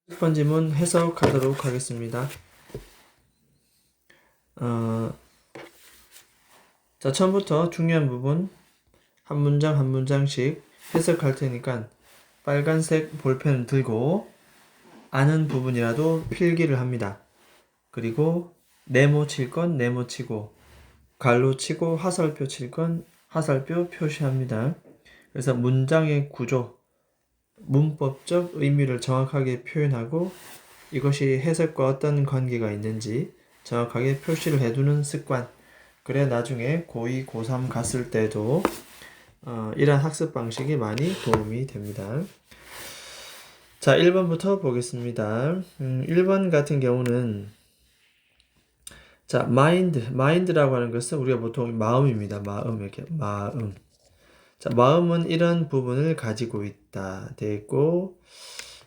번 질문 해석하도록 하겠습니다. 자, 처음부터 중요한 부분 한 문장 한 문장씩 해석할 테니까 빨간색 볼펜을 들고 아는 부분이라도 필기를 합니다. 그리고 네모 칠 건 네모 치고 갈로 치고 화살표 칠 건 화살표 표시합니다. 그래서 문장의 구조, 문법적 의미를 정확하게 표현하고 이것이 해석과 어떤 관계가 있는지 정확하게 표시를 해두는 습관. 그래 나중에 고2, 고3 갔을 때도 이러한 학습 방식이 많이 도움이 됩니다. 자, 1번부터 보겠습니다. 1번 같은 경우는 자, mind라고 하는 것은 우리가 보통 마음입니다. 마음. 자, 마음은 이런 부분을 가지고 있다. 되어 있고,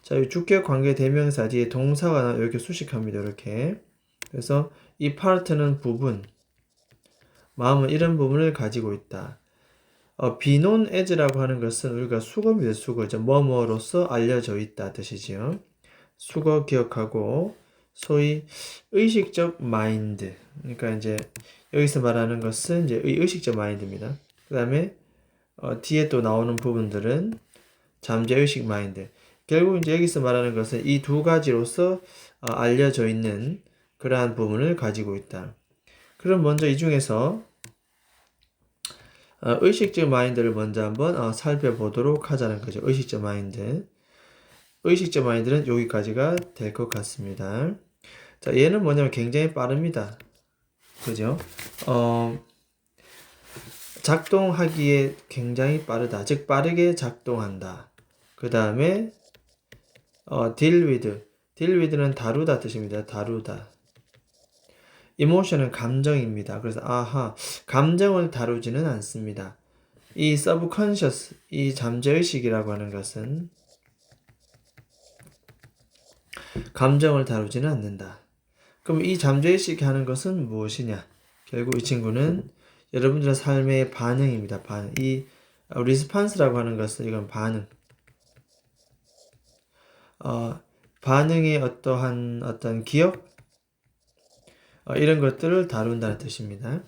자, 이 주격 관계 대명사 뒤에 동사가 이렇게 수식합니다. 이렇게. 그래서 이 파트는 부분, 마음은 이런 부분을 가지고 있다. be known as라고 하는 것은 우리가 수거입니다. 수거죠. 뭐뭐로서 알려져 있다 뜻이지요. 수거 기억하고 소위 의식적 마인드. 그러니까 이제 여기서 말하는 것은 이제 의식적 마인드입니다. 그 다음에 뒤에 또 나오는 부분들은 잠재의식 마인드. 결국 이제 여기서 말하는 것은 이 두 가지로서 알려져 있는 그러한 부분을 가지고 있다. 그럼 먼저 이 중에서 의식적 마인드를 먼저 한번 살펴보도록 하자는 거죠. 의식적 마인드. 의식적 마인드는 여기까지가 될 것 같습니다. 자, 얘는 뭐냐면 굉장히 빠릅니다. 그죠? 작동하기에 굉장히 빠르다. 즉, 빠르게 작동한다. 그 다음에, deal with. deal with는 다루다 뜻입니다. 다루다. emotion은 감정입니다. 그래서, 감정을 다루지는 않습니다. 이 subconscious, 이 잠재의식이라고 하는 것은 감정을 다루지는 않는다. 그럼 이 잠재의식이 하는 것은 무엇이냐? 결국 이 친구는 여러분들의 삶의 반응입니다. 반응. 이 response라고 하는 것은 이건 반응. 반응의 어떤 기억? 이런 것들을 다룬다는 뜻입니다.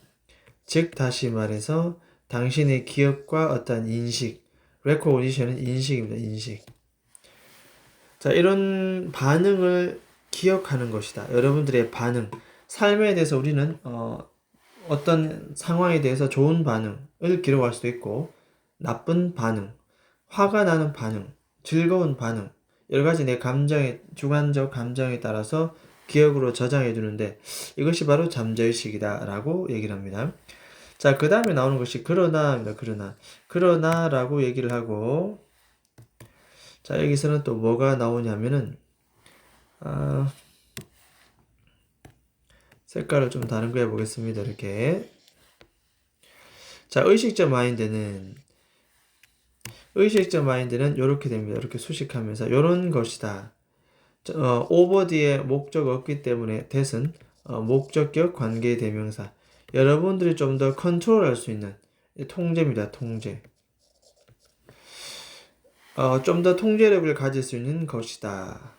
즉, 다시 말해서 당신의 기억과 어떤 인식, recognition은 인식입니다. 인식. 자, 이런 반응을 기억하는 것이다. 여러분들의 반응. 삶에 대해서 우리는 어떤 상황에 대해서 좋은 반응을 기록할 수도 있고 나쁜 반응, 화가 나는 반응, 즐거운 반응 여러 가지 내 감정의 주관적 감정에 따라서 기억으로 저장해 두는데 이것이 바로 잠재의식이다 라고 얘기를 합니다. 자, 그 다음에 나오는 것이 그러나입니다. 그러나라고 얘기를 하고 자, 여기서는 또 뭐가 나오냐면은 색깔을 좀 다른 거 해보겠습니다. 이렇게. 자, 의식적 마인드는 이렇게 됩니다. 이렇게 수식하면서 이런 것이다. over 뒤에 목적 없기 때문에 that은 목적격 관계 대명사. 여러분들이 좀 더 컨트롤할 수 있는 통제입니다. 통제. 좀 더 통제력을 가질 수 있는 것이다.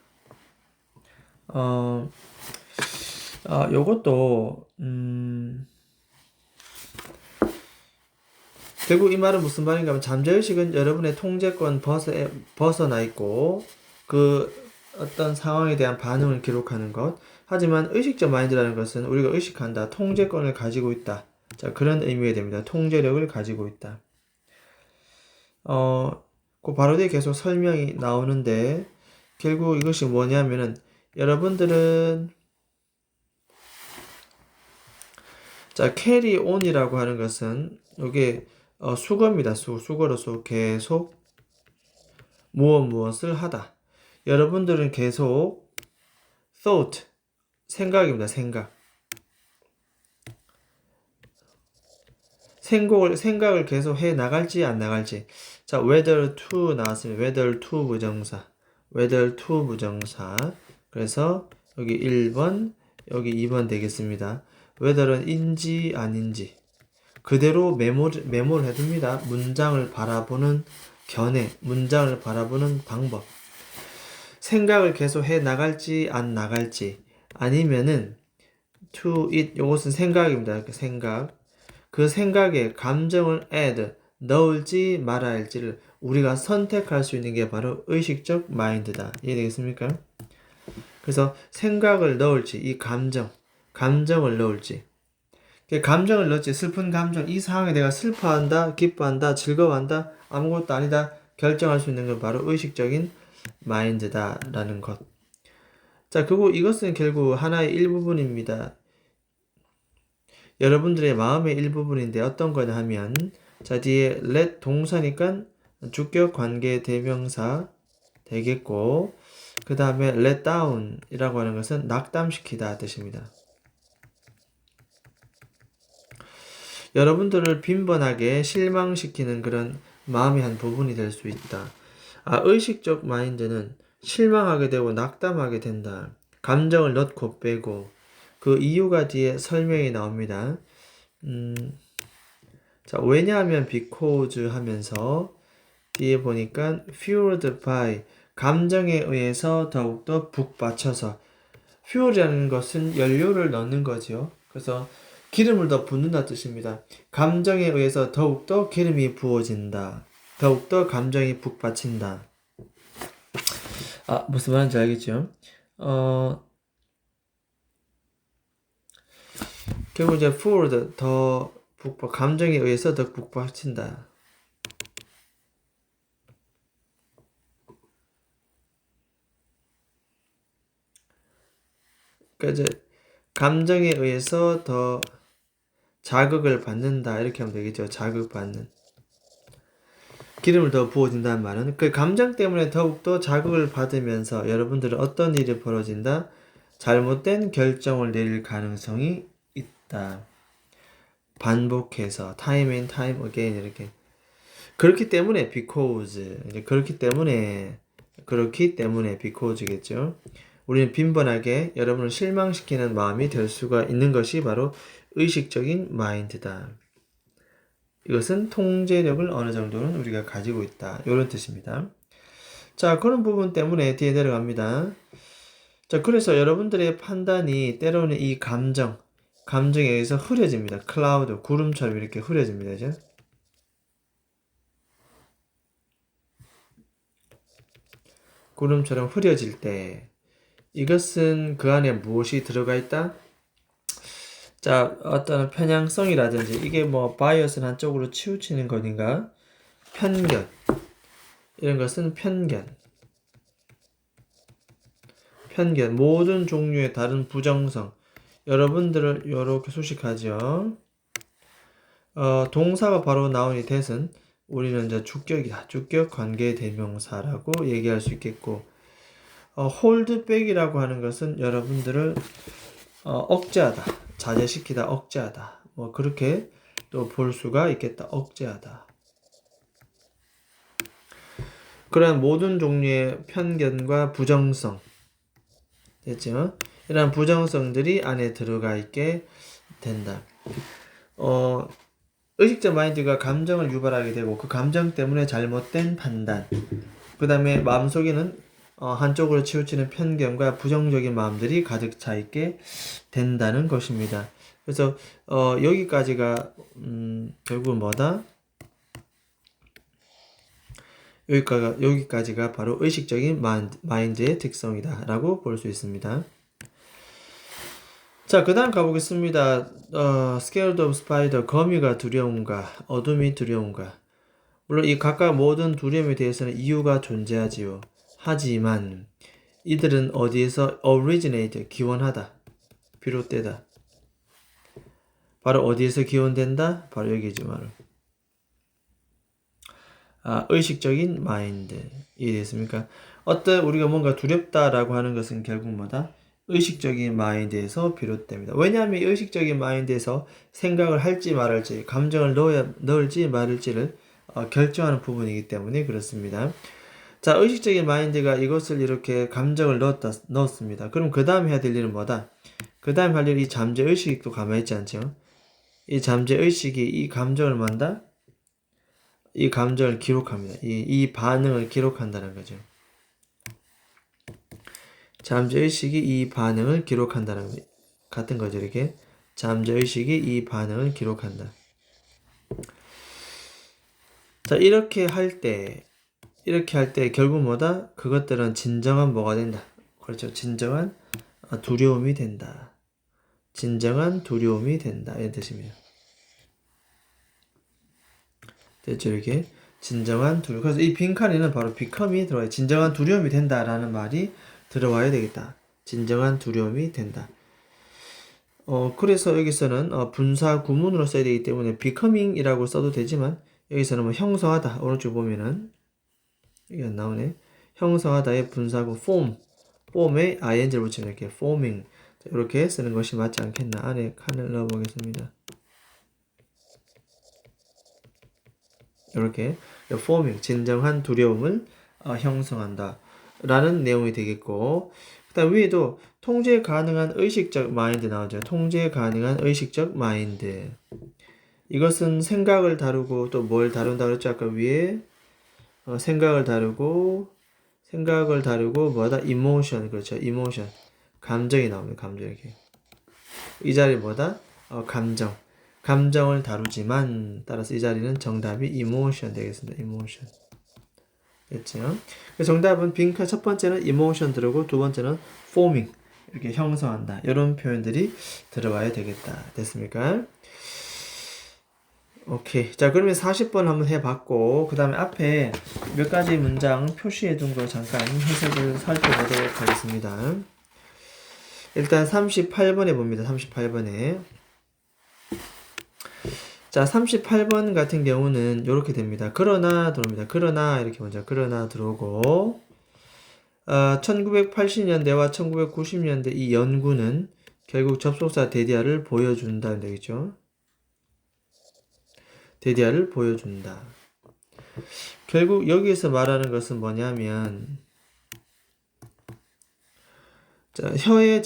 요것도 결국 이 말은 무슨 말인가 하면 잠재의식은 여러분의 통제권 벗어나 있고 그 어떤 상황에 대한 반응을 기록하는 것. 하지만 의식적 마인드라는 것은 우리가 의식한다. 통제권을 가지고 있다. 자, 그런 의미가 됩니다. 통제력을 가지고 있다. 그 바로 뒤에 계속 설명이 나오는데 결국 이것이 뭐냐면은 여러분들은 자, carry on이라고 하는 것은 이게 수거입니다. 수거로서 계속 무엇을 하다. 여러분들은 계속 thought, 생각입니다. 생각을 계속 해 나갈지 안 나갈지. 자, whether to 나왔습니다. whether to 부정사. 그래서 여기 1번, 여기 2번 되겠습니다. whether는 인지 아닌지. 그대로 메모를 해둡니다. 문장을 바라보는 견해, 문장을 바라보는 방법. 생각을 계속 해 나갈지 안 나갈지 아니면은 to it 요것은 생각입니다. 그 생각. 그 생각에 감정을 add 넣을지 말아야 할지를 우리가 선택할 수 있는 게 바로 의식적 마인드다. 이해되겠습니까? 그래서 생각을 넣을지 이 감정을 넣을지 감정을 넣을지 슬픈 감정 이 상황에 내가 슬퍼한다 기뻐한다 즐거워한다 아무것도 아니다 결정할 수 있는 건 바로 의식적인 마인드다라는 것. 자, 그리고 이것은 결국 하나의 일부분입니다. 여러분들의 마음의 일부분인데 어떤 거냐 하면 자 뒤에 let 동사니까 주격 관계 대명사 되겠고 그 다음에 let down 이라고 하는 것은 낙담시키다 뜻입니다. 여러분들을 빈번하게 실망시키는 그런 마음의 한 부분이 될 수 있다. 의식적 마인드는 실망하게 되고 낙담하게 된다. 감정을 넣고 빼고 그 이유가 뒤에 설명이 나옵니다. 자, 왜냐하면 because 하면서 뒤에 보니까 fueled by 감정에 의해서 더욱더 북받쳐서 fuel이라는 것은 연료를 넣는 거죠. 그래서 기름을 더 붓는다 뜻입니다. 감정에 의해서 더욱더 기름이 부어진다. 더욱더 감정이 북받친다. 무슨 말인지 알겠죠? 결국 이제 fueled 더 감정에 의해서 더 북받친다. 그러니까 이제 감정에 의해서 더 자극을 받는다 이렇게 하면 되겠죠. 자극받는 기름을 더 부어진다는 말은 그 감정 때문에 더욱더 자극을 받으면서 여러분들은 어떤 일이 벌어진다? 잘못된 결정을 내릴 가능성이 있다. 반복해서 time and time again 이렇게 그렇기 때문에 because 그렇기 때문에 because겠죠. 우리는 빈번하게 여러분을 실망시키는 마음이 될 수가 있는 것이 바로 의식적인 마인드다. 이것은 통제력을 어느 정도는 우리가 가지고 있다. 이런 뜻입니다. 자, 그런 부분 때문에 뒤에 내려갑니다. 자, 그래서 여러분들의 판단이 때로는 이 감정에 의해서 흐려집니다. 클라우드, 구름처럼 이렇게 흐려집니다. 이제. 구름처럼 흐려질 때 이것은 그 안에 무엇이 들어가 있다? 자, 어떤 편향성이라든지 이게 뭐 바이어스는 한쪽으로 치우치는 것인가? 편견 이런 것은 편견 모든 종류의 다른 부정성 여러분들을 이렇게 수식하죠. 동사가 바로 나온 이 that은 우리는 이제 주격이다. 주격 관계 대명사라고 얘기할 수 있겠고 홀드백이라고 하는 것은 여러분들을 억제하다, 자제시키다, 억제하다. 뭐 그렇게 또 볼 수가 있겠다. 억제하다. 그러한 모든 종류의 편견과 부정성 됐죠? 이러한 부정성들이 안에 들어가 있게 된다. 의식적 마인드가 감정을 유발하게 되고 그 감정 때문에 잘못된 판단 그 다음에 마음속에는 한쪽으로 치우치는 편견과 부정적인 마음들이 가득 차 있게 된다는 것입니다. 그래서 여기까지가 결국은 뭐다? 여기까지가 바로 의식적인 마인드의 특성이다 라고 볼 수 있습니다. 자, 그 다음 가보겠습니다. Scared of spider, 거미가 두려운가, 어둠이 두려운가. 물론 이 각각 모든 두려움에 대해서는 이유가 존재하지요. 하지만 이들은 어디에서 originate, 기원하다, 비롯되다. 바로 어디에서 기원된다? 바로 여기지 바로. 의식적인 마인드. 이해됐습니까? 우리가 뭔가 두렵다라고 하는 것은 결국 뭐다? 의식적인 마인드에서 비롯됩니다. 왜냐하면 의식적인 마인드에서 생각을 할지 말할지, 감정을 넣을지 말을지를 결정하는 부분이기 때문에 그렇습니다. 자, 의식적인 마인드가 이것을 이렇게 감정을 넣었습니다. 그럼 그 다음 해야 될 일은 뭐다? 그 다음 할 일이 잠재의식도 가만히 있지 않죠? 이 잠재의식이 이 감정을 만다? 이 감정을 기록합니다. 이 반응을 기록한다는 거죠. 잠재의식이 이 반응을 기록한다는 같은 거죠. 이렇게 잠재의식이 이 반응을 기록한다. 자, 이렇게 할 때 결국 뭐다? 그것들은 진정한 뭐가 된다. 그렇죠. 진정한 두려움이 된다. 진정한 두려움이 된다. 이런 뜻입니다. 됐죠, 이렇게. 진정한 두려움. 그래서 이 빈칸에는 바로 become이 들어와요. 진정한 두려움이 된다라는 말이 들어와야 되겠다. 진정한 두려움이 된다. 그래서 여기서는 분사 구문으로 써야 되기 때문에 becoming이라고 써도 되지만 여기서는 뭐 형성하다. 오른쪽 보면은 이게 안 나오네. 형성하다의 분사구 form에 ing를 붙이면 이렇게 forming. 이렇게 쓰는 것이 맞지 않겠나. 안에 칸을 넣어 보겠습니다. 이렇게 forming, 진정한 두려움을 형성한다 라는 내용이 되겠고, 그 다음 위에도 통제 가능한 의식적 마인드 나오죠. 통제 가능한 의식적 마인드. 이것은 생각을 다루고 또 뭘 다룬다 그랬죠? 아까 위에 생각을 다루고 뭐다? emotion. 그렇죠. emotion. 감정이 나옵니다. 감정. 이렇게 이 자리 뭐다? 감정을 다루지만, 따라서 이 자리는 정답이 emotion 되겠습니다. emotion. 됐죠? 정답은 빈칸 첫 번째는 emotion 들어오고 두 번째는 forming. 이렇게 형성한다. 이런 표현들이 들어와야 되겠다. 됐습니까? 오케이. 자, 그러면 40번 한번 해봤고, 그 다음에 앞에 몇 가지 문장 표시해 둔 거 잠깐 해석을 살펴보도록 하겠습니다. 일단 38번에 봅니다. 38번에. 자, 38번 같은 경우는 이렇게 됩니다. 그러나 들어옵니다. 그러나 이렇게 먼저 그러나 들어오고 1980년대와 1990년대 이 연구는 결국 접속사 데디아를 보여준다 되겠죠. 데디아를 보여준다. 결국 여기에서 말하는 것은 뭐냐면 자, 혀의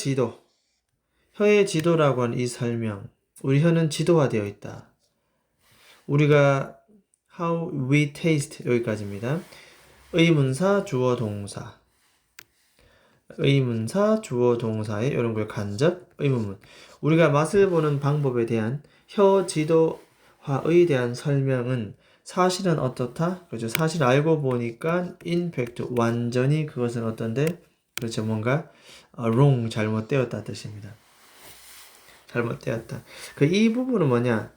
지도라고 하는 이 설명. 우리 혀는 지도화되어 있다. 우리가 how we taste 여기까지입니다. 의문사, 주어, 동사. 의문사, 주어, 동사의 이런 걸 간접, 의문문. 우리가 맛을 보는 방법에 대한 혀 지도화에 대한 설명은 사실은 어떻다? 그렇죠. 사실 알고 보니까 in fact 완전히 그것은 어떤데? 그렇죠. 뭔가 wrong 잘못되었다 뜻입니다. 잘못되었다. 이 부분은 뭐냐?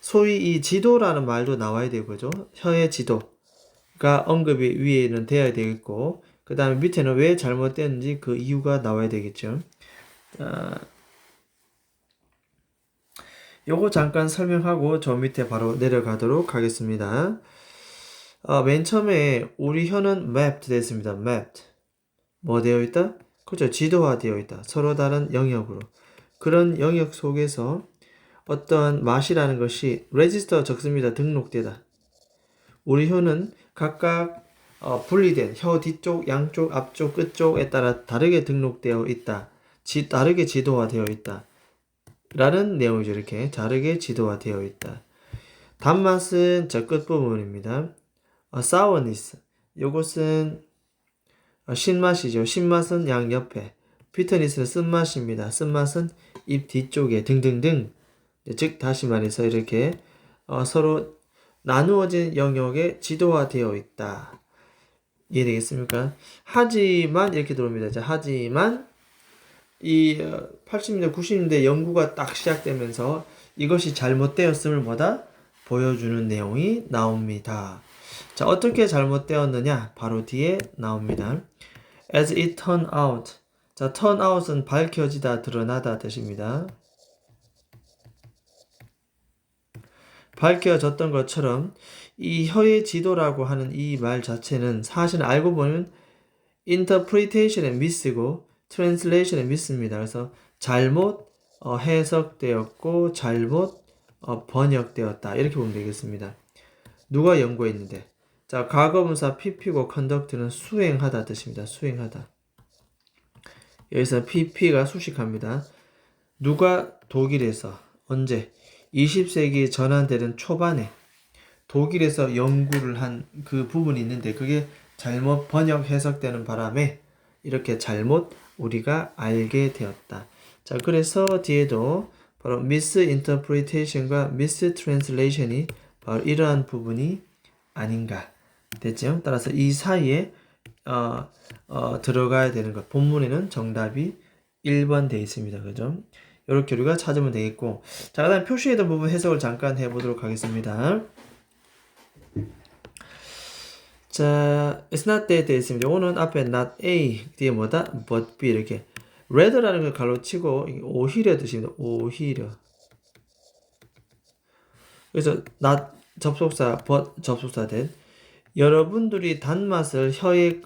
소위 이 지도라는 말도 나와야 되고, 그죠? 혀의 지도가 언급이 위에는 돼야 되겠고, 그 다음에 밑에는 왜 잘못됐는지 그 이유가 나와야 되겠죠. 요거 잠깐 설명하고 저 밑에 바로 내려가도록 하겠습니다. 맨 처음에 우리 혀는 mapped 됐습니다. mapped. 뭐 되어 있다? 그렇죠. 지도화 되어 있다. 서로 다른 영역으로. 그런 영역 속에서 어떤 맛이라는 것이 레지스터 적습니다. 등록되다. 우리 혀는 각각 분리된 혀 뒤쪽, 양쪽, 앞쪽, 끝쪽에 따라 다르게 등록되어 있다. 다르게 지도화되어 있다. 라는 내용이죠. 이렇게 다르게 지도화되어 있다. 단맛은 저 끝부분입니다. sourness. 요것은 신맛이죠. 신맛은 양 옆에. bitterness는 쓴맛입니다. 쓴맛은 입 뒤쪽에 등등등. 즉 다시 말해서 이렇게 서로 나누어진 영역에 지도화되어 있다. 이해되겠습니까? 하지만 이렇게 들어옵니다. 자, 하지만 이 80년대 90년대 연구가 딱 시작되면서 이것이 잘못되었음을 뭐다? 보여주는 내용이 나옵니다. 자, 어떻게 잘못되었느냐? 바로 뒤에 나옵니다. As it turned out. 자, turn out은 밝혀지다, 드러나다 뜻입니다. 밝혀졌던 것처럼 이 혀의 지도라고 하는 이 말 자체는 사실 알고 보면 interpretation의 miss고 translation의 miss입니다. 그래서 잘못 해석되었고 잘못 번역되었다. 이렇게 보면 되겠습니다. 누가 연구했는데? 자, 과거분사 pp고 conduct는 수행하다 뜻입니다. 수행하다. 여기서 pp가 수식합니다. 누가 독일에서 언제? 20세기 전환되는 초반에 독일에서 연구를 한 그 부분이 있는데 그게 잘못 번역 해석되는 바람에 이렇게 잘못 우리가 알게 되었다. 자, 그래서 뒤에도 바로 misinterpretation과 mistranslation이 바로 이러한 부분이 아닌가 됐죠? 따라서 이 사이에 들어가야 되는 것. 본문에는 정답이 1번 되어 있습니다. 그죠? 이렇게 우리가 찾으면 되겠고, 자, 그 다음 표시했던 부분 해석을 잠깐 해보도록 하겠습니다. 자, it's not that 되어 있습니다. 이거는 앞에 not A 뒤에 뭐다? but B 이렇게 rather라는 걸 가로치고 오히려 뜻입니다. 오히려. 그래서 not 접속사, but 접속사 된 여러분들이 단맛을 혀의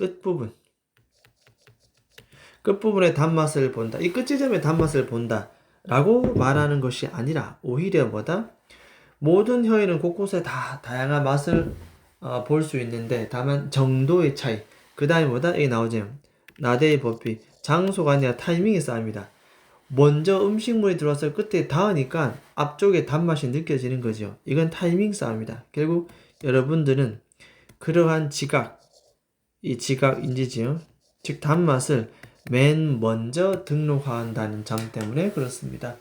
끝부분의 단맛을 본다. 이 끝지점의 단맛을 본다. 라고 말하는 것이 아니라 오히려 뭐다? 모든 혀에는 곳곳에 다 다양한 맛을 볼 수 있는데 다만 정도의 차이. 그 다음에 뭐다? 여기 나오죠. 나대의 법비. 장소가 아니라 타이밍의 싸움이다. 먼저 음식물이 들어와서 끝에 닿으니까 앞쪽에 단맛이 느껴지는 거죠. 이건 타이밍 싸움이다. 결국 여러분들은 그러한 이 지각인지지요. 즉 단맛을 맨 먼저 등록한다는 점 때문에 그렇습니다.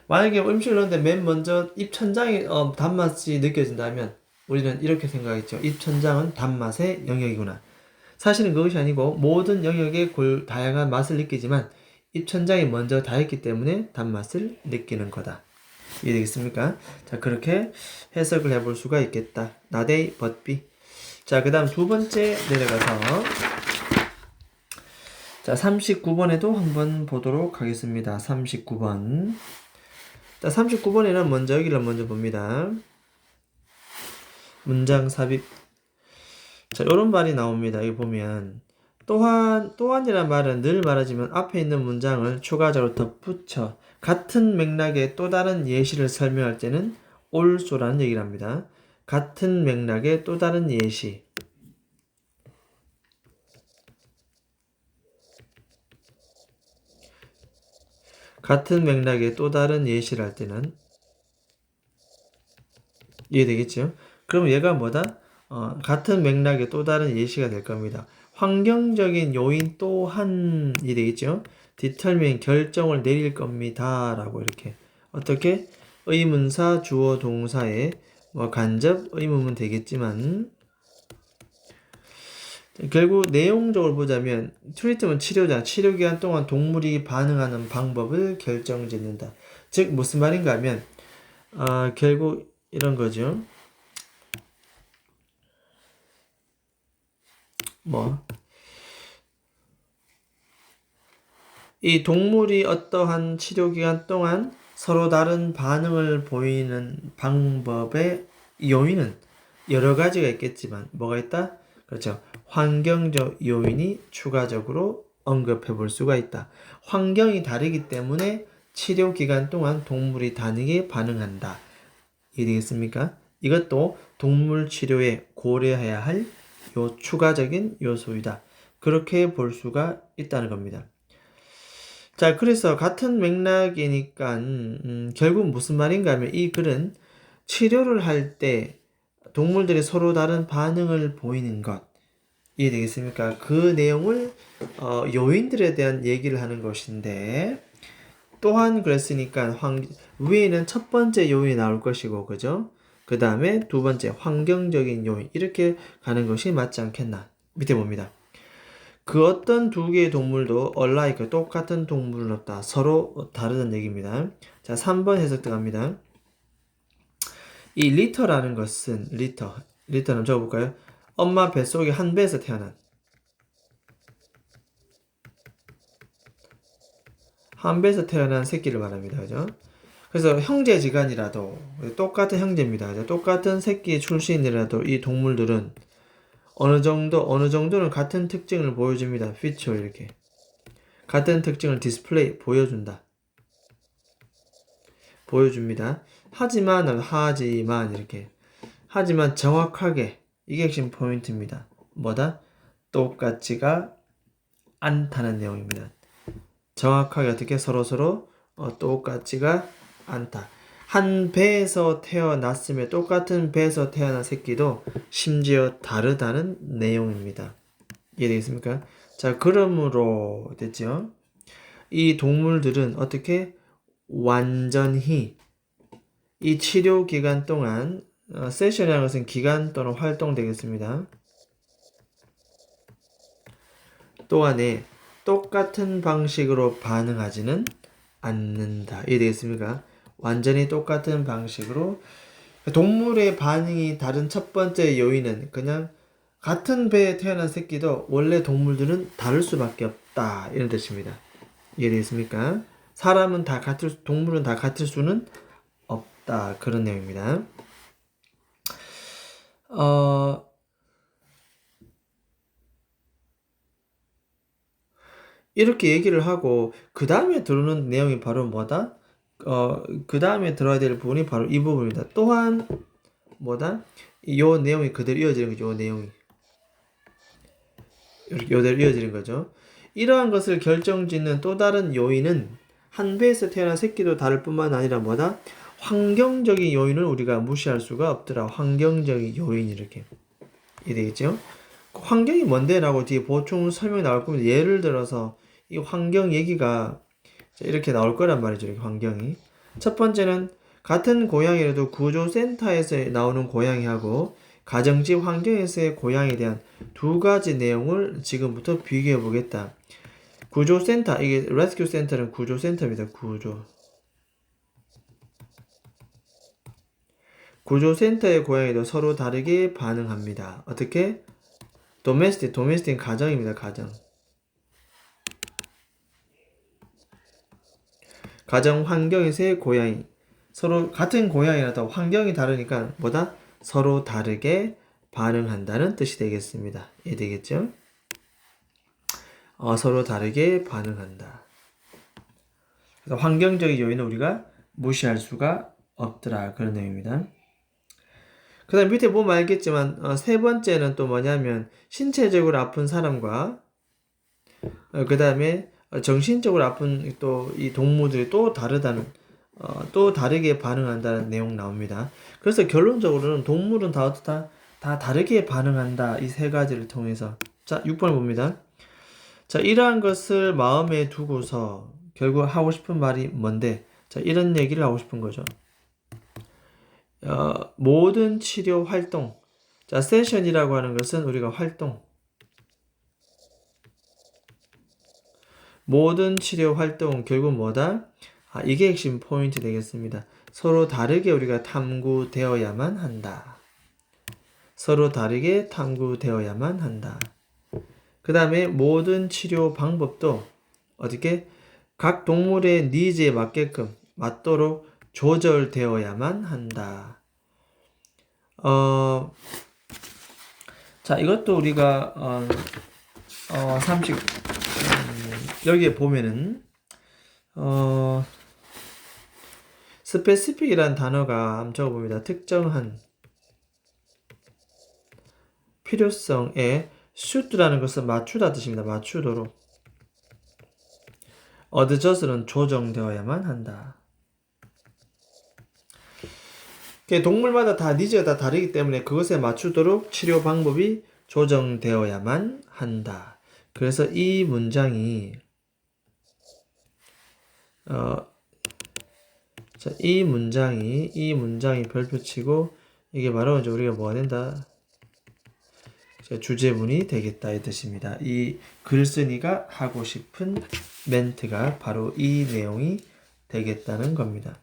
만약에 음식을 넣는데 맨 먼저 입천장에 단맛이 느껴진다면 우리는 이렇게 생각했죠. 입천장은 단맛의 영역이구나. 사실은 그것이 아니고 모든 영역에 다양한 맛을 느끼지만 입천장이 먼저 닿았기 때문에 단맛을 느끼는 거다. 이해되겠습니까? 자, 그렇게 해석을 해볼 수가 있겠다. 나데이 벗비. 자, 그 다음 두 번째 내려가서 자, 39번에도 한번 보도록 하겠습니다. 39번. 자, 39번에는 먼저 여기를 먼저 봅니다. 문장 삽입. 자, 이런 말이 나옵니다. 여기 보면 또한이란 말은 늘 말하지만 앞에 있는 문장을 추가적으로 덧붙여 같은 맥락의 또 다른 예시를 설명할 때는 also라는 얘기를 합니다. 같은 맥락의 또 다른 예시. 같은 맥락의 또 다른 예시를 할 때는 이해되겠죠? 그럼 얘가 뭐다? 같은 맥락의 또 다른 예시가 될 겁니다. 환경적인 요인 또한 이해되겠죠? determine 결정을 내릴 겁니다. 라고 이렇게 어떻게? 의문사 주어 동사에 간접 의문문 되겠지만 결국 내용적으로 보자면 트리트먼트 치료자, 치료기간 동안 동물이 반응하는 방법을 결정짓는다. 즉 무슨 말인가 하면 결국 이런 거죠. 이 동물이 어떠한 치료기간 동안 서로 다른 반응을 보이는 방법의 요인은 여러 가지가 있겠지만 뭐가 있다? 그렇죠. 환경적 요인이 추가적으로 언급해 볼 수가 있다. 환경이 다르기 때문에 치료 기간 동안 동물이 다르게 반응한다. 이해되겠습니까? 이것도 동물 치료에 고려해야 할 추가적인 요소이다. 그렇게 볼 수가 있다는 겁니다. 자, 그래서 같은 맥락이니까 결국 무슨 말인가 하면 이 글은 치료를 할 때 동물들이 서로 다른 반응을 보이는 것 이해되겠습니까? 그 내용을 요인들에 대한 얘기를 하는 것인데 또한 그랬으니까 위에는 첫 번째 요인이 나올 것이고 그죠? 그 다음에 두 번째 환경적인 요인 이렇게 가는 것이 맞지 않겠나? 밑에 봅니다. 그 어떤 두 개의 동물도 alike 똑같은 동물은 없다. 서로 다르다는 얘기입니다. 자, 3번 해석 들어갑니다. 이 리터라는 것은 리터는 적어볼까요? 엄마 뱃속에 한 배에서 태어난 새끼를 말합니다. 그죠? 그래서 형제지간이라도 똑같은 형제입니다. 그죠? 똑같은 새끼 출신이라도 이 동물들은 어느 정도는 같은 특징을 보여줍니다. feature 이렇게 같은 특징을 디스플레이 보여줍니다. 하지만 이렇게 하지만 정확하게 이게 핵심 포인트입니다. 뭐다? 똑같지가 않다는 내용입니다. 정확하게 어떻게 서로 똑같지가 않다. 한 배에서 태어났으며 똑같은 배에서 태어난 새끼도 심지어 다르다는 내용입니다. 이해되겠습니까? 자, 그러므로 됐죠? 이 동물들은 어떻게 완전히 이 치료 기간 동안 세션이라는 것은 기간 또는 활동 되겠습니다. 또한에 똑같은 방식으로 반응하지는 않는다. 이해되겠습니까? 완전히 똑같은 방식으로 동물의 반응이 다른 첫 번째 요인은 그냥 같은 배에 태어난 새끼도 원래 동물들은 다를 수밖에 없다. 이런 뜻입니다. 이해되겠습니까? 동물은 다 같을 수는 없다. 그런 내용입니다. 이렇게 얘기를 하고 그 다음에 들어오는 내용이 바로 뭐다? 그 다음에 들어야 될 부분이 바로 이 부분입니다. 또한 뭐다? 요 내용이 그대로 이어지는 거죠. 요 내용이 이렇게 요대로 이어지는 거죠. 이러한 것을 결정짓는 또 다른 요인은 한 배에서 태어난 새끼도 다를 뿐만 아니라 뭐다? 환경적인 요인을 우리가 무시할 수가 없더라. 환경적인 요인 이렇게 이해되겠죠? 환경이 뭔데? 라고 뒤에 보충 설명 나올 겁니다. 예를 들어서 이 환경 얘기가 이렇게 나올 거란 말이죠. 이렇게 환경이. 첫 번째는 같은 고양이라도 구조센터에서 나오는 고양이하고 가정집 환경에서의 고양이에 대한 두 가지 내용을 지금부터 비교해 보겠다. 구조센터, 이게 레스큐 센터는 구조센터입니다. 구조센터의 고양이도 서로 다르게 반응합니다. 어떻게? 도메스틱 가정입니다. 가정 환경에서의 고양이. 서로 같은 고양이라도 환경이 다르니까 뭐다? 서로 다르게 반응한다는 뜻이 되겠습니다. 이해되겠죠? 서로 다르게 반응한다. 그래서 환경적인 요인은 우리가 무시할 수가 없더라. 그런 내용입니다. 그 다음 밑에 보면 알겠지만 세 번째는 또 뭐냐면 신체적으로 아픈 사람과 그 다음에 정신적으로 아픈 또 이 동물들이 또 또 다르게 반응한다는 내용 나옵니다. 그래서 결론적으로는 동물은 다 다르게 반응한다. 이 세 가지를 통해서. 자, 6번을 봅니다. 자, 이러한 것을 마음에 두고서 결국 하고 싶은 말이 뭔데? 자, 이런 얘기를 하고 싶은 거죠. 모든 치료 활동. 자, 세션이라고 하는 것은 우리가 모든 치료 활동은 결국 뭐다? 이게 핵심 포인트 되겠습니다. 서로 다르게 우리가 탐구되어야만 한다. 서로 다르게 탐구되어야만 한다. 그 다음에 모든 치료 방법도 어떻게 각 동물의 니즈에 맞도록 조절되어야만 한다. 자, 이것도 우리가 30 여기에 보면은 스페시픽이라는 단어가 한번 적어봅니다. 특정한 필요성에 슈트라는 것은 맞추다 뜻입니다. 맞추도록. 어드저스는 조정되어야만 한다. 동물마다 다 니즈가 다 다르기 때문에 그것에 맞추도록 치료 방법이 조정되어야만 한다. 그래서 이 문장이 이 문장이 별표치고 이게 바로 이제 우리가 뭐가 된다? 주제문이 되겠다 이 뜻입니다. 이 글쓴이가 하고 싶은 멘트가 바로 이 내용이 되겠다는 겁니다.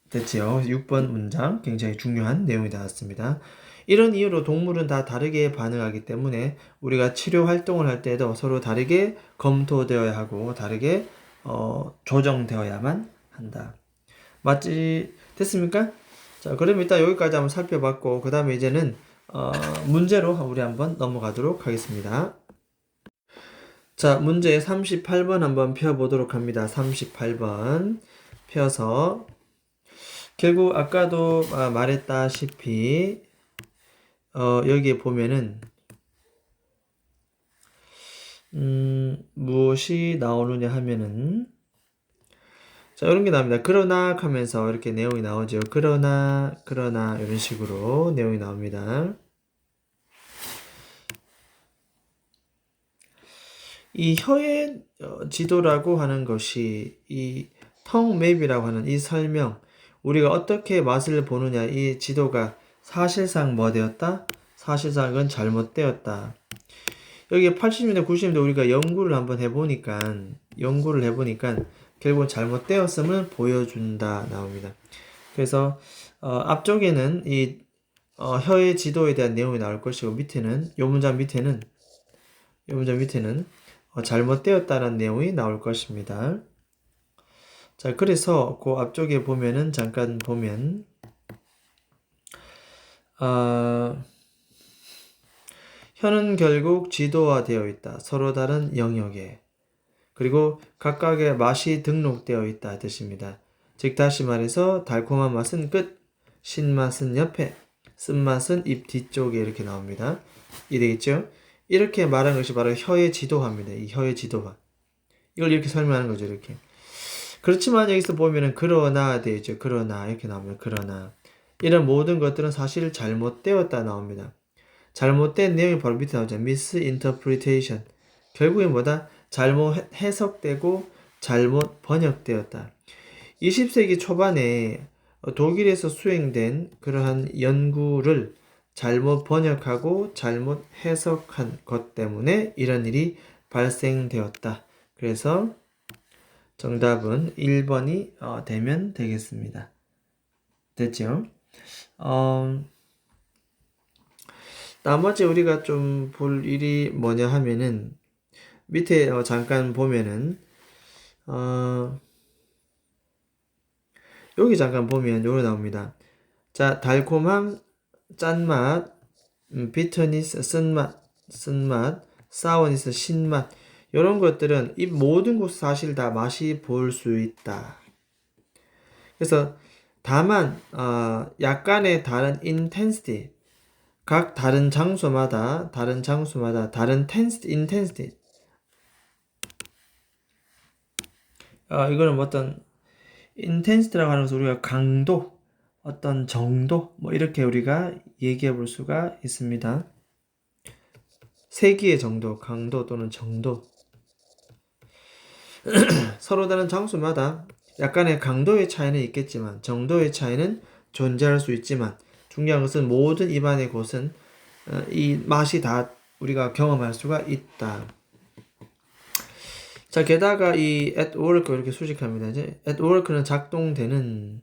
됐지요? 6번 문장 굉장히 중요한 내용이 나왔습니다. 이런 이유로 동물은 다 다르게 반응하기 때문에 우리가 치료 활동을 할 때도 서로 다르게 검토되어야 하고 다르게 조정되어야만 한다. 됐습니까? 자, 그럼 일단 여기까지 한번 살펴봤고 그 다음에 이제는 문제로 우리 한번 넘어가도록 하겠습니다. 자, 문제 38번 한번 펴보도록 합니다. 38번 펴서 결국 아까도 말했다시피 여기에 보면은 무엇이 나오느냐 하면은 자, 이런 게 나옵니다. 그러나 하면서 이렇게 내용이 나오죠. 그러나 이런 식으로 내용이 나옵니다. 이 혀의 지도라고 하는 것이 이 텅맵이라고 하는 이 설명, 우리가 어떻게 맛을 보느냐, 이 지도가 사실상 뭐 되었다? 사실상 은 잘못되었다. 여기 80년대, 90년대 우리가 연구를 한번 해보니까 결국은 잘못되었음을 보여준다 나옵니다. 그래서 앞쪽에는 이 혀의 지도에 대한 내용이 나올 것이고 밑에는 요 문장 밑에는 잘못되었다는 내용이 나올 것입니다. 자, 그래서 그 앞쪽에 보면은 잠깐 보면 혀는 결국 지도화되어 있다. 서로 다른 영역에. 그리고 각각의 맛이 등록되어 있다 뜻입니다. 즉 다시 말해서 달콤한 맛은 끝, 신맛은 옆에, 쓴맛은 입 뒤쪽에 이렇게 나옵니다. 이해되겠죠? 이렇게 말하는 것이 바로 혀의 지도화입니다. 이 혀의 지도화. 이걸 이렇게 설명하는 거죠. 이렇게. 그렇지만 여기서 보면은 그러나 되어 있죠. 그러나 이렇게 나옵니다. 그러나 이런 모든 것들은 사실 잘못되었다 나옵니다. 잘못된 내용이 바로 밑에 나오죠. misinterpretation. 결국엔 뭐다? 잘못 해석되고 잘못 번역되었다. 20세기 초반에 독일에서 수행된 그러한 연구를 잘못 번역하고 잘못 해석한 것 때문에 이런 일이 발생되었다. 그래서 정답은 1번이 되면 되겠습니다. 됐죠? 나머지 우리가 좀 볼 일이 뭐냐 하면은 밑에 잠깐 보면은 여기 잠깐 보면 요로 나옵니다. 자, 달콤함, 짠맛, 비터니스, 쓴맛, 사워니스, 신맛 이런 것들은 이 모든 곳 사실 다 맛이 볼 수 있다. 그래서 다만 약간의 다른 intensity, 각 다른 장소마다 다른 intensity. 이거는 어떤 intensity라고 하는 것은 우리가 강도, 어떤 정도, 뭐 이렇게 우리가 얘기해 볼 수가 있습니다. 세기의 정도, 강도 또는 정도. 서로 다른 장소마다 약간의 강도의 차이는 있겠지만 정도의 차이는 존재할 수 있지만 중요한 것은 모든 입안의 곳은 이 맛이 다 우리가 경험할 수가 있다. 자, 게다가 이 at work 이렇게 수식합니다. 이제 at work는 작동되는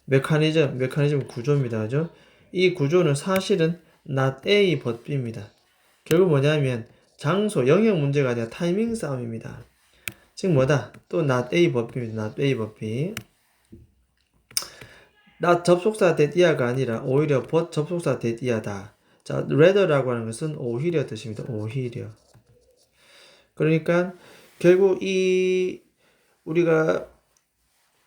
메커니즘 구조입니다. 그죠? 이 구조는 사실은 not A but B입니다. 결국 뭐냐면 장소, 영역 문제가 아니라 타이밍 싸움입니다. 즉 뭐다? 또 not A but B입니다. not A but B. not 접속사 that 이하가 아니라 오히려 but 접속사 that 이하다. 자, rather라고 하는 것은 오히려 뜻입니다. 오히려. 그러니까 결국 이 우리가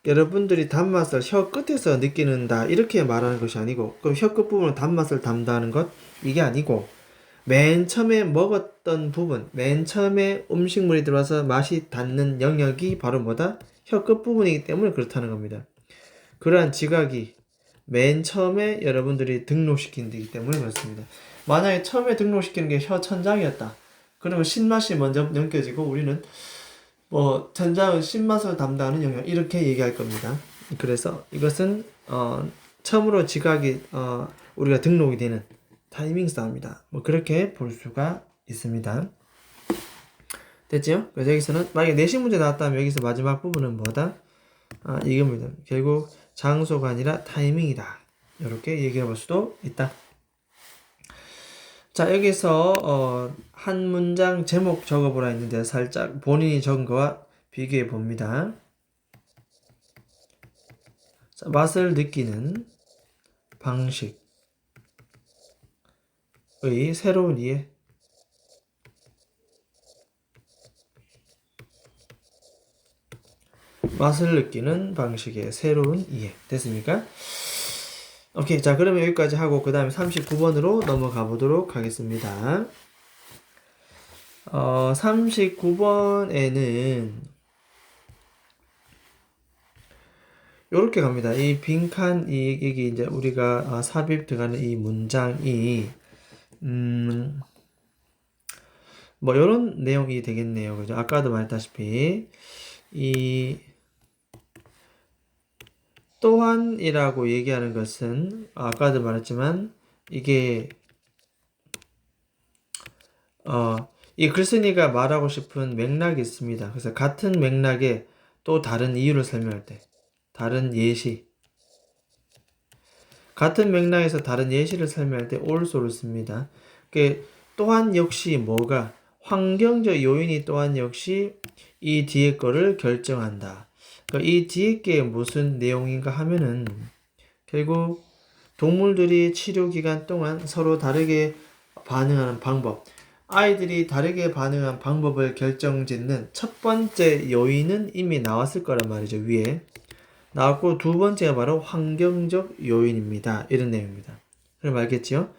여러분들이 단맛을 혀 끝에서 느끼는다 이렇게 말하는 것이 아니고 그럼 혀 끝 부분은 단맛을 담당하는 것 이게 아니고 맨 처음에 먹었던 부분 맨 처음에 음식물이 들어와서 맛이 닿는 영역이 바로 뭐다? 혀 끝 부분이기 때문에 그렇다는 겁니다. 그러한 지각이 맨 처음에 여러분들이 등록시킨 데이기 때문에 그렇습니다. 만약에 처음에 등록시키는 게 혀 천장이었다. 그러면 신맛이 먼저 느껴지고 우리는 천장은 신맛을 담당하는 영역 이렇게 얘기할 겁니다. 그래서 이것은 처음으로 지각이 우리가 등록이 되는 타이밍 싸움이다. 그렇게 볼 수가 있습니다. 됐죠? 그래서 여기서는 만약에 내신 문제 나왔다면 여기서 마지막 부분은 뭐다? 이겁니다. 결국 장소가 아니라 타이밍이다. 이렇게 얘기해 볼 수도 있다. 자, 여기서 한 문장 제목 적어보라 했는데 살짝 본인이 적은 거와 비교해 봅니다. 자, 맛을 느끼는 방식의 새로운 이해. 맛을 느끼는 방식의 새로운 이해. 됐습니까? 오케이. 자, 그러면 여기까지 하고 그 다음에 39번으로 넘어가 보도록 하겠습니다. 39번에는 요렇게 갑니다. 이 빈칸, 이게 이제 우리가 삽입 들어가는 이 문장이, 뭐, 요런 내용이 되겠네요. 그죠? 아까도 말했다시피, 이, 또한이라고 얘기하는 것은, 아까도 말했지만, 이게, 이 글쓴이가 말하고 싶은 맥락이 있습니다. 그래서 같은 맥락에 또 다른 이유를 설명할 때, 다른 예시, 같은 맥락에서 다른 예시를 설명할 때 also를 씁니다. 또한 역시 뭐가 환경적 요인이 또한 역시 이 뒤에 거를 결정한다. 그러니까 이 뒤에 게 무슨 내용인가 하면은 결국 동물들이 치료 기간 동안 서로 다르게 반응하는 방법, 아이들이 다르게 반응한 방법을 결정짓는 첫 번째 요인은 이미 나왔을 거란 말이죠. 위에 나왔고 두 번째가 바로 환경적 요인입니다. 이런 내용입니다. 그럼 알겠지요?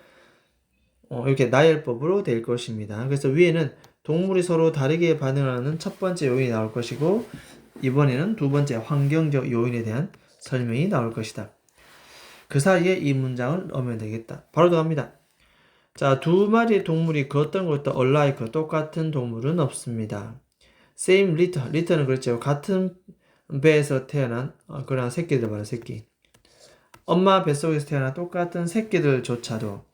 이렇게 나열법으로 될 것입니다. 그래서 위에는 동물이 서로 다르게 반응하는 첫 번째 요인이 나올 것이고 이번에는 두 번째 환경적 요인에 대한 설명이 나올 것이다. 그 사이에 이 문장을 넣으면 되겠다. 바로 들어갑니다. 자, 두 마리의 동물이 그 어떤 것도 alike, 똑같은 동물은 없습니다. same litter, litter는 그렇죠. 같은 배에서 태어난 그런 새끼들 말이야, 새끼. 엄마 뱃속에서 태어난 똑같은 새끼들조차도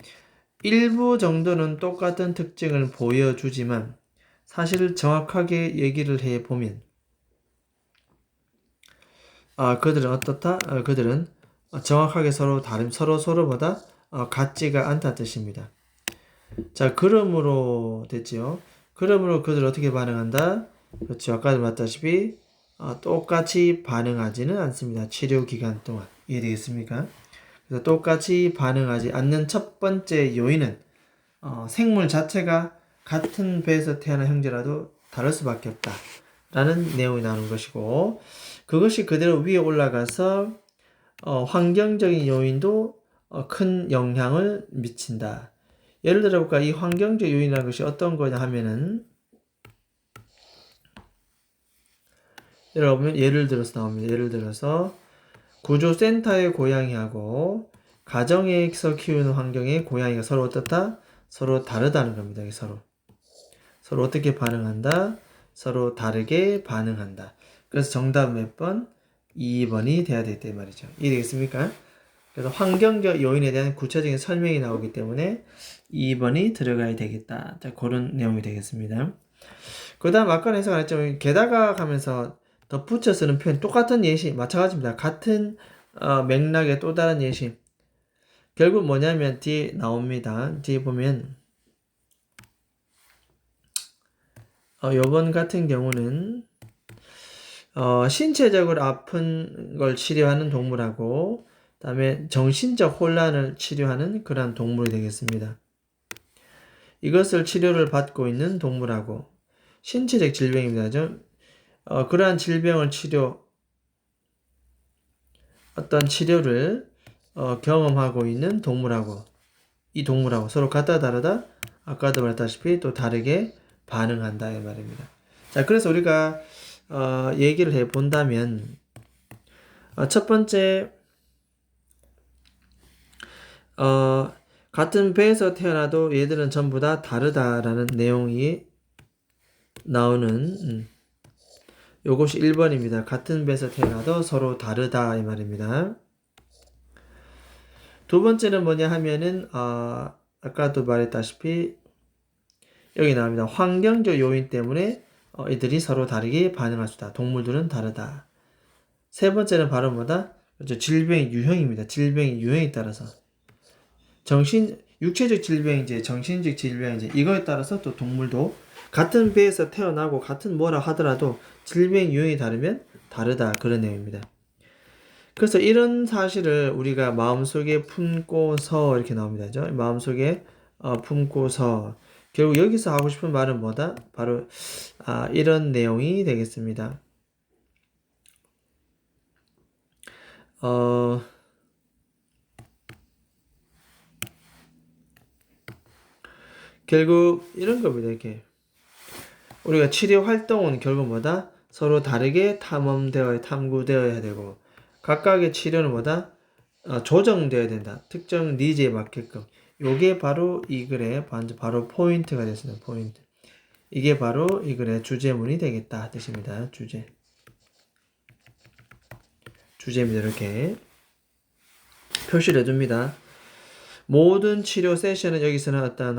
일부 정도는 똑같은 특징을 보여주지만 사실 정확하게 얘기를 해보면 그들은 어떻다? 그들은 정확하게 서로보다 같지가 않다는 뜻입니다. 자, 그러므로 됐지요. 그러므로 그들 어떻게 반응한다? 그렇죠. 아까도 말했다시피 똑같이 반응하지는 않습니다. 치료 기간 동안. 이해되겠습니까? 그래서 똑같이 반응하지 않는 첫 번째 요인은 생물 자체가 같은 배에서 태어난 형제라도 다를 수밖에 없다. 라는 내용이 나오는 것이고 그것이 그대로 위에 올라가서 환경적인 요인도 큰 영향을 미친다. 예를 들어 볼까? 이 환경적 요인이라는 것이 어떤 거냐 하면은 여러분 예를 들어서 나옵니다. 예를 들어서 구조센터의 고양이하고 가정에서 키우는 환경의 고양이가 서로 어떻다? 서로 다르다는 겁니다. 서로 어떻게 반응한다? 서로 다르게 반응한다. 그래서 정답 몇 번? 2번이 돼야 되겠다 이 말이죠. 이해되겠습니까? 그래서 환경적 요인에 대한 구체적인 설명이 나오기 때문에 2번이 들어가야 되겠다. 자, 그런 내용이 되겠습니다. 그 다음 아까 해석 안 했지만 게다가 가면서 덧붙여 쓰는 표현 똑같은 예시 마찬가지입니다. 같은 맥락의 또 다른 예시 결국 뭐냐면 뒤에 나옵니다. 뒤에 보면 요번 같은 경우는 신체적으로 아픈 걸 치료하는 동물하고 그다음에 정신적 혼란을 치료하는 그러한 동물이 되겠습니다. 이것을 치료를 받고 있는 동물하고 신체적 질병입니다. 그러한 질병을 어떤 치료를 경험하고 있는 동물하고 이 동물하고 서로 같다 다르다 아까도 말했다시피 또 다르게 반응한다 이 말입니다. 자, 그래서 우리가 얘기를 해 본다면 첫 번째 같은 배에서 태어나도 얘들은 전부 다 다르다라는 내용이 나오는 요것이 1번입니다. 같은 배에서 태어나도 서로 다르다 이 말입니다. 두 번째는 뭐냐 하면은 아까도 말했다시피 여기 나옵니다. 환경적 요인 때문에 이들이 서로 다르게 반응할 수 있다. 동물들은 다르다. 세 번째는 바로 뭐다? 그렇죠. 질병의 유형입니다. 질병의 유형에 따라서 육체적 질병인지 정신적 질병인지 이거에 따라서 또 동물도 같은 배에서 태어나고 같은 뭐라 하더라도 질병 유형이 다르면 다르다 그런 내용입니다. 그래서 이런 사실을 우리가 마음속에 품고서 이렇게 나옵니다. 그죠? 마음속에 품고서 결국 여기서 하고 싶은 말은 뭐다? 바로 이런 내용이 되겠습니다. 결국 이런 겁니다. 이렇게 우리가 치료 활동은 결국 뭐다? 서로 다르게 탐구되어야 되고 각각의 치료는 뭐다? 조정되어야 된다. 특정 니즈에 맞게끔. 요게 바로 이 글의 바로 포인트가 됐습니다. 포인트. 이게 바로 이 글의 주제문이 되겠다 뜻입니다. 주제입니다. 이렇게 표시를 해줍니다. 모든 치료 세션은 여기서는 어떤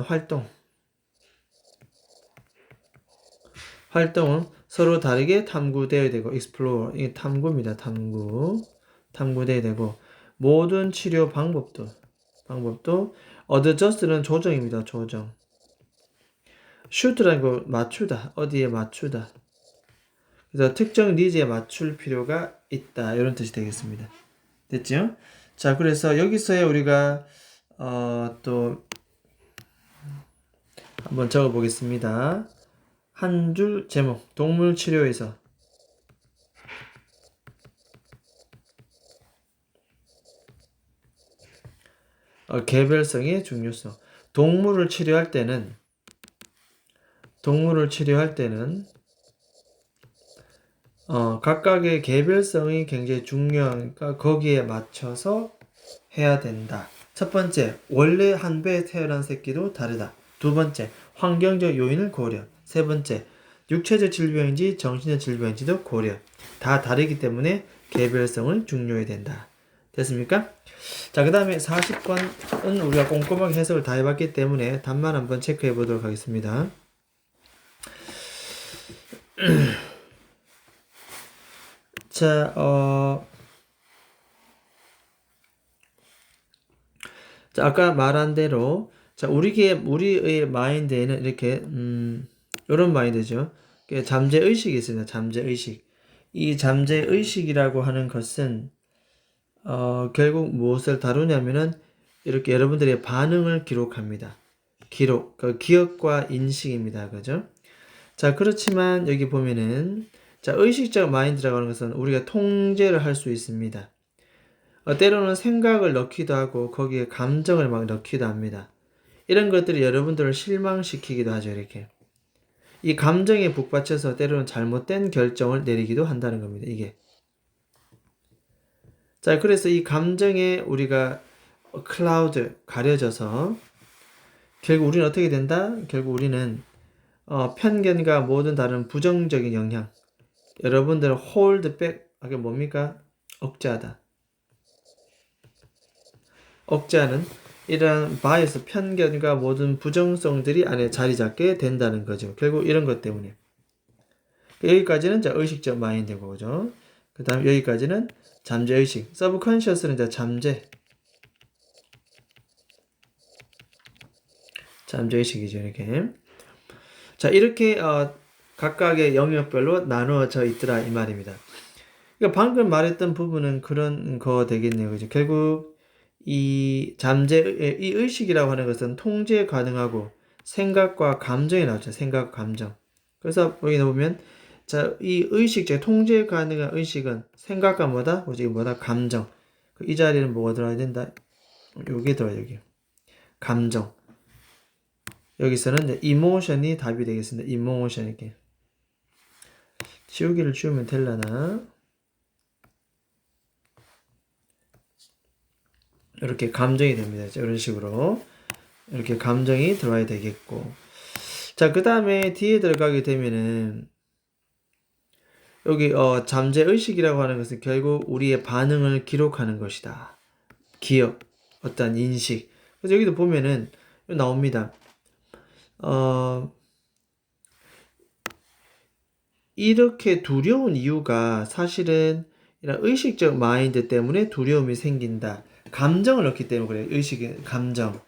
활동은 서로 다르게 탐구되어야 되고 explore, 이게 탐구입니다. 탐구되어야 되고 모든 치료 방법도 adjust는 조정입니다. 조정. shoot라는 거 맞추다, 어디에 맞추다. 그래서 특정 니즈에 맞출 필요가 있다 이런 뜻이 되겠습니다. 됐죠? 자, 그래서 여기서의 우리가 또 한번 적어 보겠습니다. 한 줄 제목, 동물 치료에서 개별성의 중요성. 동물을 치료할 때는 각각의 개별성이 굉장히 중요하니까 거기에 맞춰서 해야 된다. 첫 번째, 원래 한 배에 태어난 새끼도 다르다. 두 번째, 환경적 요인을 고려. 세 번째, 육체적 질병인지 정신적 질병인지도 고려. 다 다르기 때문에 개별성을 중요해야 된다. 됐습니까? 자, 그 다음에 40번은 우리가 꼼꼼하게 해석을 다 해봤기 때문에 답만 한번 체크해 보도록 하겠습니다. 자, 자, 아까 말한 대로, 자, 우리의 마인드에는 이렇게, 이런 마인드죠. 잠재의식이 있습니다. 잠재의식. 이 잠재의식이라고 하는 것은, 결국 무엇을 다루냐면은, 이렇게 여러분들의 반응을 기록합니다. 기억과 인식입니다. 그죠? 자, 그렇지만 여기 보면은, 자, 의식적 마인드라고 하는 것은 우리가 통제를 할 수 있습니다. 때로는 생각을 넣기도 하고 거기에 감정을 막 넣기도 합니다. 이런 것들이 여러분들을 실망시키기도 하죠. 이렇게 이 감정에 북받쳐서 때로는 잘못된 결정을 내리기도 한다는 겁니다. 이게 자, 그래서 이 감정에 우리가 클라우드 가려져서 결국 우리는 어떻게 된다? 결국 우리는 편견과 모든 다른 부정적인 영향, 여러분들을 hold back 하게 뭡니까? 억제하는 이러한 바이어스, 편견과 모든 부정성들이 안에 자리 잡게 된다는 거죠. 결국 이런 것 때문에. 여기까지는 자, 의식적 마인드고, 그죠? 그 다음 여기까지는 잠재의식. 서브컨셔스는 자, 잠재의식이죠. 이렇게. 자, 이렇게 각각의 영역별로 나누어져 있더라 이 말입니다. 그러니까 방금 말했던 부분은 그런 거 되겠네요. 그죠? 결국 이 의식이라고 하는 것은 통제 가능하고 생각과 감정이 나오죠. 생각과 감정. 그래서 여기 보면 자, 이 통제 가능한 의식은 생각과 감정. 이 자리는 뭐가 들어야 된다? 여기 들어요, 여기. 감정. 여기서는 이제 이모션이 답이 되겠습니다. 이모션 이렇게. 지우개를 지우면 되려나? 이렇게 감정이 됩니다. 이런 식으로 이렇게 감정이 들어와야 되겠고, 자, 그 다음에 뒤에 들어가게 되면은 여기 잠재의식이라고 하는 것은 결국 우리의 반응을 기록하는 것이다. 기억, 어떤 인식. 그래서 여기도 보면은 나옵니다. 이렇게 두려운 이유가 사실은 이런 의식적 마인드 때문에 두려움이 생긴다. 감정을 넣기 때문에 그래요. 의식의 감정.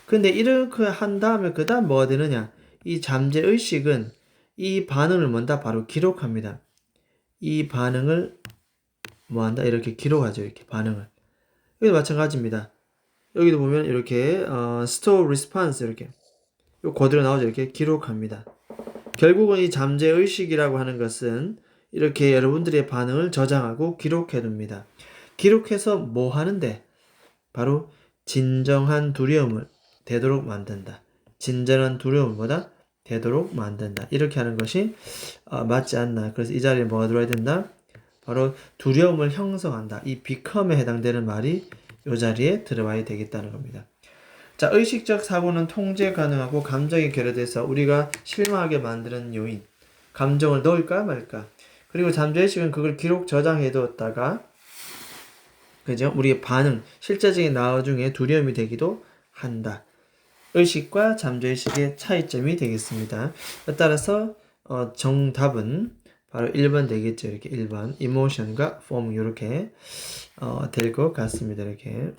근데 이렇게 한 다음에 그 다음 뭐가 되느냐? 이 잠재의식은 이 반응을 뭔다? 바로 기록합니다. 이 반응을 뭐한다? 이렇게 기록하죠. 이렇게 반응을. 여기도 마찬가지입니다. 여기도 보면 이렇게 store response 이렇게 그대로 나오죠. 이렇게 기록합니다. 결국은 이 잠재의식이라고 하는 것은 이렇게 여러분들의 반응을 저장하고 기록해둡니다. 기록해서 뭐 하는데? 바로 진정한 두려움을 되도록 만든다. 진전한 두려움보다 되도록 만든다. 이렇게 하는 것이 맞지 않나. 그래서 이 자리에 뭐가 들어야 된다? 바로 두려움을 형성한다. 이 become에 해당되는 말이 이 자리에 들어와야 되겠다는 겁니다. 자, 의식적 사고는 통제 가능하고 감정에 결여돼서 우리가 실망하게 만드는 요인. 감정을 넣을까 말까. 그리고 잠재의식은 그걸 기록 저장해 두었다가 그죠? 우리의 반응, 실제적인 나중에 두려움이 되기도 한다. 의식과 잠재의식의 차이점이 되겠습니다. 따라서 정답은 바로 1번 되겠죠. 이렇게 1번 emotion과 form 이렇게 될 것 같습니다. 이렇게.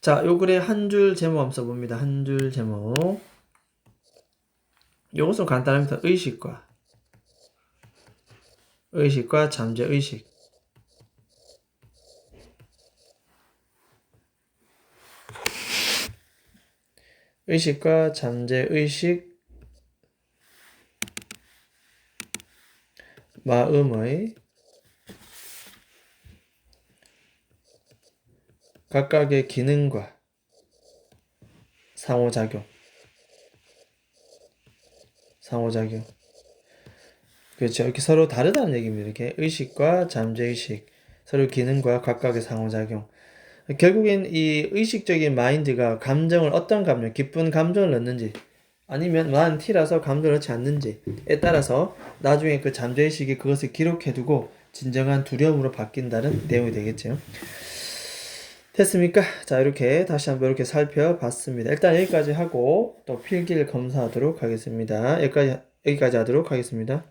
자, 요 글에 한 줄 제목 한번 써봅니다. 한 줄 제목. 요것은 간단합니다. 의식과 잠재의식. 의식과 잠재의식, 마음의 각각의 기능과 상호작용. 그렇죠. 이렇게 서로 다르다는 얘기입니다. 이렇게 의식과 잠재의식, 서로 기능과 각각의 상호작용. 결국엔 이 의식적인 마인드가 감정을 어떤 감정, 기쁜 감정을 넣는지 아니면 난 T라서 감정을 넣지 않는지에 따라서 나중에 그 잠재의식이 그것을 기록해두고 진정한 두려움으로 바뀐다는 내용이 되겠죠. 됐습니까? 자, 이렇게 다시 한번 이렇게 살펴봤습니다. 일단 여기까지 하고 또 필기를 검사하도록 하겠습니다. 여기까지 하도록 하겠습니다.